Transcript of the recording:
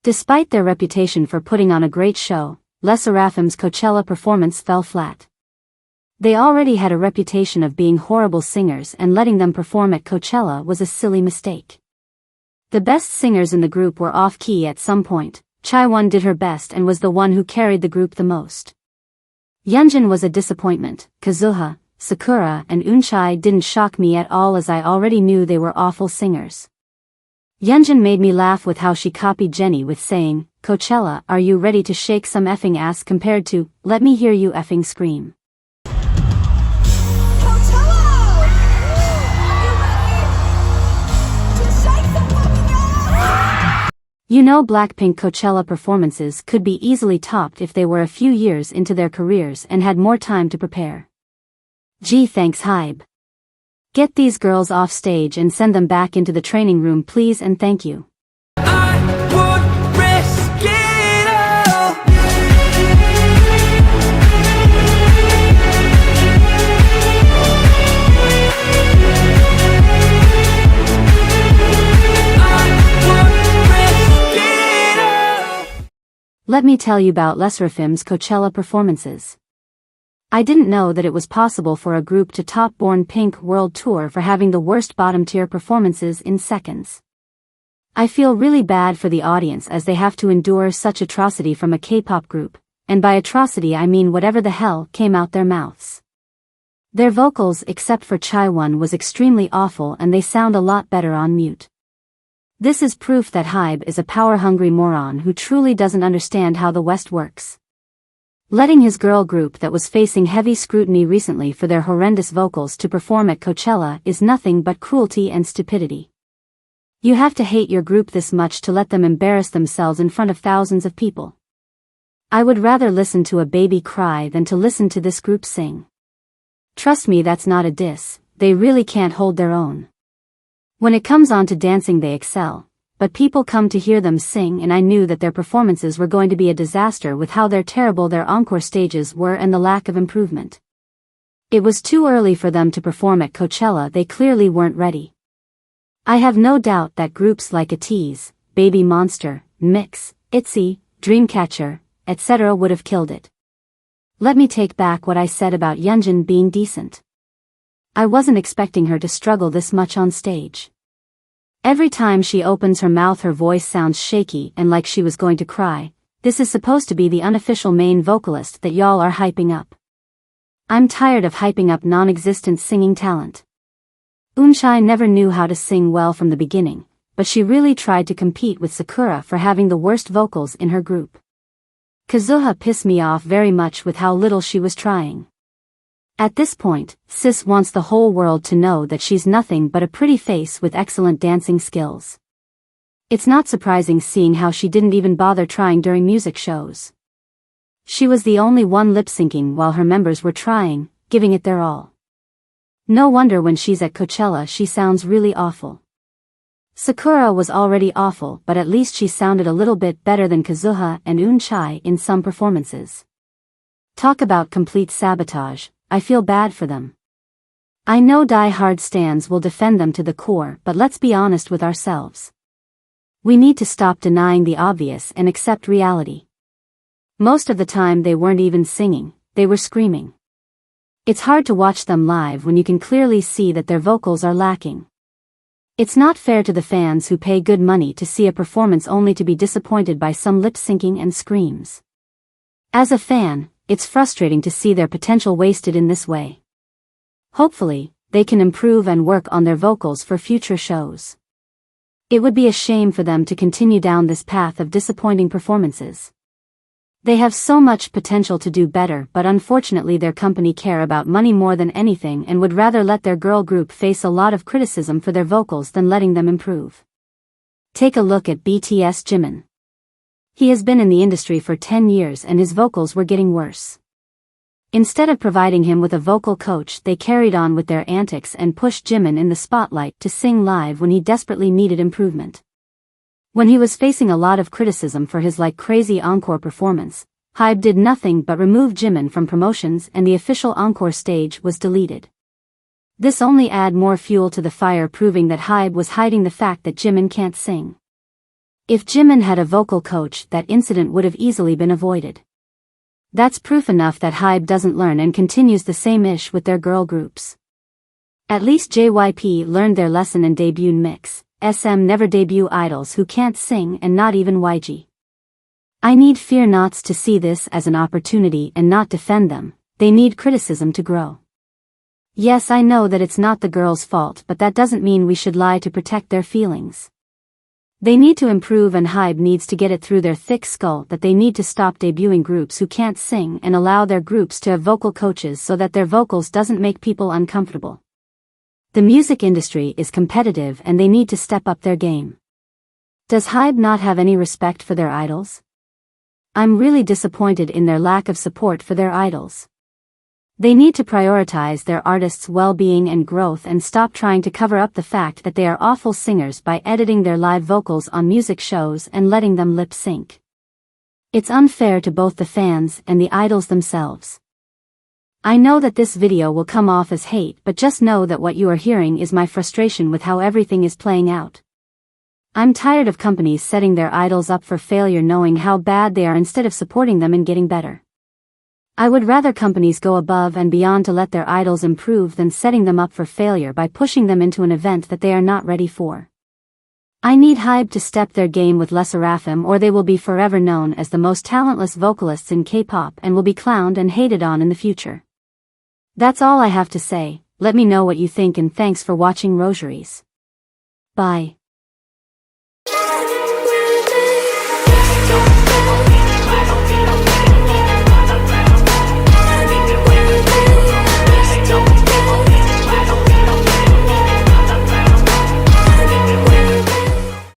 Despite their reputation for putting on a great show, Les Sserafim's Coachella performance fell flat. They already had a reputation of being horrible singers, and letting them perform at Coachella was a silly mistake. The best singers in the group were off-key at some point. Chaiwon did her best and was the one who carried the group the most. Yeonjun was a disappointment. Kazuha, Sakura and Eunchai didn't shock me at all, as I already knew they were awful singers. Yeonjun made me laugh with how she copied Jenny with saying, "Coachella, are you ready to shake some effing ass?" compared to, "Let me hear you effing scream." You know, Blackpink Coachella performances could be easily topped if they were a few years into their careers and had more time to prepare. Gee, thanks Hybe. Get these girls off stage and send them back into the training room, please, and thank you. I would risk it all. Let me tell you about Les Sserafim's Coachella performances. I didn't know that it was possible for a group to top Born Pink World Tour for having the worst bottom-tier performances in seconds. I feel really bad for the audience, as they have to endure such atrocity from a K-pop group, and by atrocity I mean whatever the hell came out their mouths. Their vocals, except for Chaiwon, was extremely awful, and they sound a lot better on mute. This is proof that Hybe is a power-hungry moron who truly doesn't understand how the West works. Letting his girl group that was facing heavy scrutiny recently for their horrendous vocals to perform at Coachella is nothing but cruelty and stupidity. You have to hate your group this much to let them embarrass themselves in front of thousands of people. I would rather listen to a baby cry than to listen to this group sing. Trust me, that's not a diss, they really can't hold their own. When it comes on to dancing they excel, but people come to hear them sing, and I knew that their performances were going to be a disaster with how terrible their encore stages were and the lack of improvement. It was too early for them to perform at Coachella, they clearly weren't ready. I have no doubt that groups like ATEEZ, Baby Monster, Mix, ITZY, Dreamcatcher, etc. would have killed it. Let me take back what I said about Yeonjun being decent. I wasn't expecting her to struggle this much on stage. Every time she opens her mouth her voice sounds shaky and like she was going to cry. This is supposed to be the unofficial main vocalist that y'all are hyping up. I'm tired of hyping up non-existent singing talent. Eunchai never knew how to sing well from the beginning, but she really tried to compete with Sakura for having the worst vocals in her group. Kazuha pissed me off very much with how little she was trying. At this point, sis wants the whole world to know that she's nothing but a pretty face with excellent dancing skills. It's not surprising seeing how she didn't even bother trying during music shows. She was the only one lip-syncing while her members were trying, giving it their all. No wonder when she's at Coachella she sounds really awful. Sakura was already awful, but at least she sounded a little bit better than Kazuha and Eunchai in some performances. Talk about complete sabotage. I feel bad for them. I know die-hard stans will defend them to the core, but let's be honest with ourselves. We need to stop denying the obvious and accept reality. Most of the time they weren't even singing, they were screaming. It's hard to watch them live when you can clearly see that their vocals are lacking. It's not fair to the fans who pay good money to see a performance only to be disappointed by some lip-syncing and screams. As a fan, it's frustrating to see their potential wasted in this way. Hopefully, they can improve and work on their vocals for future shows. It would be a shame for them to continue down this path of disappointing performances. They have so much potential to do better, but unfortunately their company care about money more than anything and would rather let their girl group face a lot of criticism for their vocals than letting them improve. Take a look at BTS Jimin. He has been in the industry for 10 years and his vocals were getting worse. Instead of providing him with a vocal coach, they carried on with their antics and pushed Jimin in the spotlight to sing live when he desperately needed improvement. When he was facing a lot of criticism for his crazy encore performance, Hybe did nothing but remove Jimin from promotions and the official encore stage was deleted. This only added more fuel to the fire, proving that Hybe was hiding the fact that Jimin can't sing. If Jimin had a vocal coach, that incident would have easily been avoided. That's proof enough that Hybe doesn't learn and continues the same ish with their girl groups. At least JYP learned their lesson and debuted Mix. SM never debut idols who can't sing, and not even YG. I need Fear Nots to see this as an opportunity and not defend them. They need criticism to grow. Yes, I know that it's not the girls' fault, but that doesn't mean we should lie to protect their feelings. They need to improve, and Hybe needs to get it through their thick skull that they need to stop debuting groups who can't sing and allow their groups to have vocal coaches so that their vocals doesn't make people uncomfortable. The music industry is competitive and they need to step up their game. Does Hybe not have any respect for their idols? I'm really disappointed in their lack of support for their idols. They need to prioritize their artists' well-being and growth and stop trying to cover up the fact that they are awful singers by editing their live vocals on music shows and letting them lip sync. It's unfair to both the fans and the idols themselves. I know that this video will come off as hate, but just know that what you are hearing is my frustration with how everything is playing out. I'm tired of companies setting their idols up for failure knowing how bad they are instead of supporting them and getting better. I would rather companies go above and beyond to let their idols improve than setting them up for failure by pushing them into an event that they are not ready for. I need Hybe to step their game with Sserafim, or they will be forever known as the most talentless vocalists in K-pop and will be clowned and hated on in the future. That's all I have to say. Let me know what you think, and thanks for watching Rosiaries. Bye.